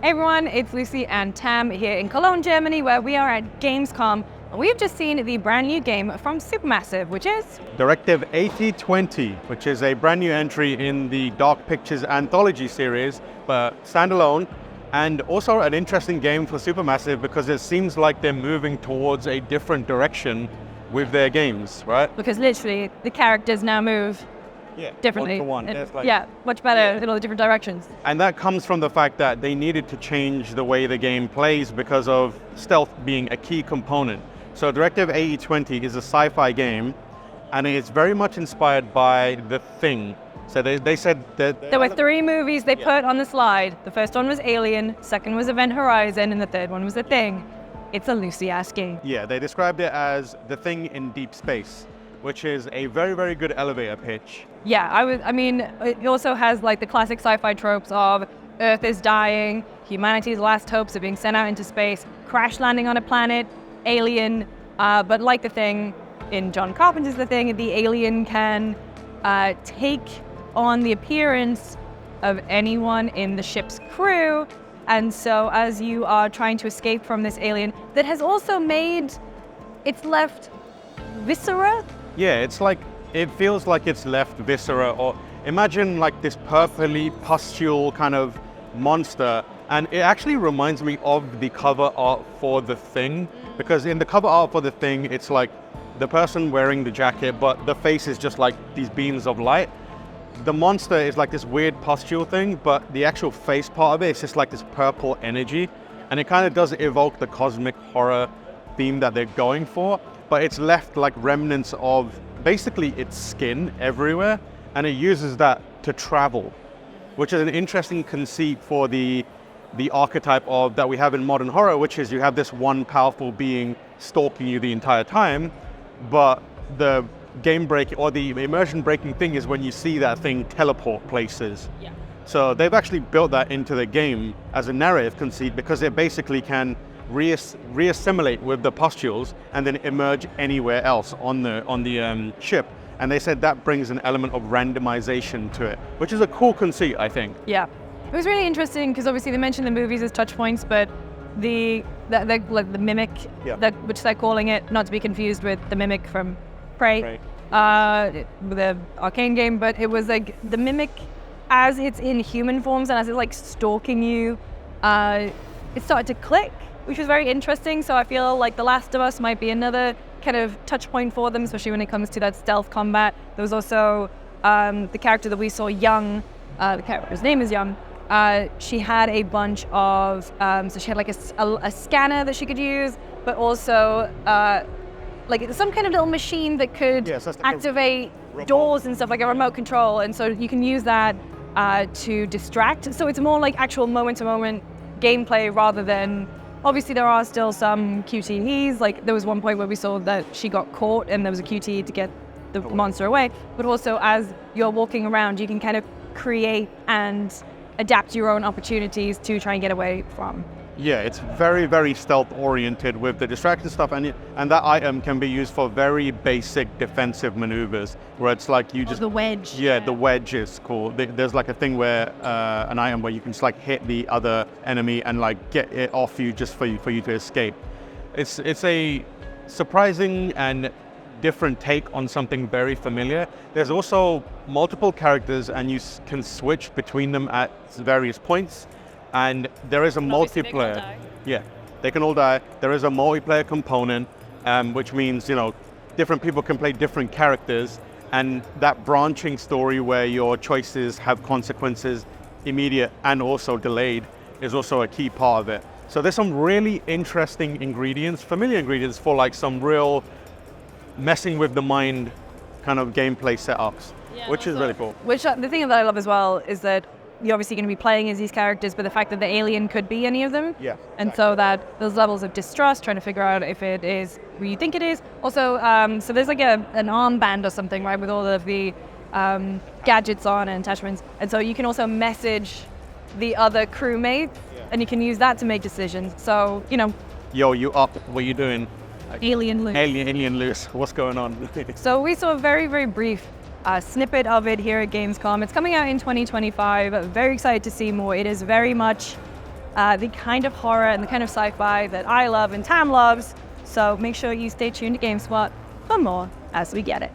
Hey everyone, it's Lucy and Tam here in Cologne, Germany, where we are at Gamescom. And we've just seen the brand new game from Supermassive, which is Directive 8020, which is a brand new entry in the Dark Pictures anthology series, but standalone, and also an interesting game for Supermassive because it seems like they're moving towards a different direction with their games, right? Because literally the characters now move differently. One to one. Much better in all the different directions. And that comes from the fact that they needed to change the way the game plays because of stealth being a key component. So Directive 8020 is a sci-fi game, and it's very much inspired by The Thing. So they said that there were 3 movies they put on the slide. The first one was Alien, second was Event Horizon, and the third one was The Thing. It's a Lucy-ass game. Yeah, they described it as The Thing in deep space, which is a very, very good elevator pitch. Yeah, it also has like the classic sci-fi tropes of Earth is dying, humanity's last hopes are being sent out into space, crash landing on a planet, alien, but like The Thing, in John Carpenter's The Thing, the alien can take on the appearance of anyone in the ship's crew. And so as you are trying to escape from this alien that has also it's left viscera. Yeah, it feels like it's left viscera, or imagine like this purpley pustule kind of monster. And it actually reminds me of the cover art for The Thing, because in the cover art for The Thing, it's like the person wearing the jacket, but the face is just like these beams of light. The monster is like this weird pustule thing, but the actual face part of it is just like this purple energy. And it kind of does evoke the cosmic horror theme that they're going for, but it's left like remnants of basically its skin everywhere, and it uses that to travel, which is an interesting conceit for the archetype of that we have in modern horror, which is you have this one powerful being stalking you the entire time, but the game break or the immersion breaking thing is when you see that thing teleport places. Yeah. So they've actually built that into the game as a narrative conceit because it basically can reassimilate with the pustules and then emerge anywhere else on the ship. And they said that brings an element of randomization to it, which is a cool conceit, I think. Yeah, it was really interesting because obviously they mentioned the movies as touch points, but the mimic, which they're calling it, not to be confused with the mimic from Prey. The arcane game, but it was like the mimic as it's in human forms and as it's like stalking you, it started to click, which was very interesting. So I feel like The Last of Us might be another kind of touch point for them, especially when it comes to that stealth combat. There was also the character that we saw, Young, the character's name is Young. She had a bunch of, so she had like a scanner that she could use, but also like some kind of little machine that could activate doors and stuff, like a remote control. And so you can use that to distract. So it's more like actual moment-to-moment gameplay rather than, obviously there are still some QTEs. Like there was one point where we saw that she got caught and there was a QTE to get the monster away. But also as you're walking around, you can kind of create and adapt your own opportunities to try and get away from. Yeah, it's very, very stealth oriented with the distraction stuff, and that item can be used for very basic defensive maneuvers where it's like you just... The wedge. Yeah, the wedge is cool. There's like a thing where, an item where you can just like hit the other enemy and like get it off you just for you to escape. It's a surprising and different take on something very familiar. There's also multiple characters and you can switch between them at various points. And there is a multiplayer. Yeah, they can all die. There is a multiplayer component, which means, different people can play different characters. And that branching story where your choices have consequences, immediate and also delayed, is also a key part of it. So there's some really interesting ingredients, familiar ingredients for like some real messing with the mind kind of gameplay setups, which is really cool. Which the thing that I love as well is that you're obviously going to be playing as these characters, but the fact that the alien could be any of them. Yeah. And so that those levels of distrust, trying to figure out if it is who you think it is. Also, so there's like an armband or something, right, with all of the gadgets on and attachments. And so you can also message the other crewmates, and you can use that to make decisions. So, Yo, you up? What are you doing? Alien loose. Alien loose. What's going on? So we saw a very, very brief snippet of it here at Gamescom. It's coming out in 2025. Very excited to see more. It is very much the kind of horror and the kind of sci-fi that I love and Tam loves. So make sure you stay tuned to GameSpot for more as we get it.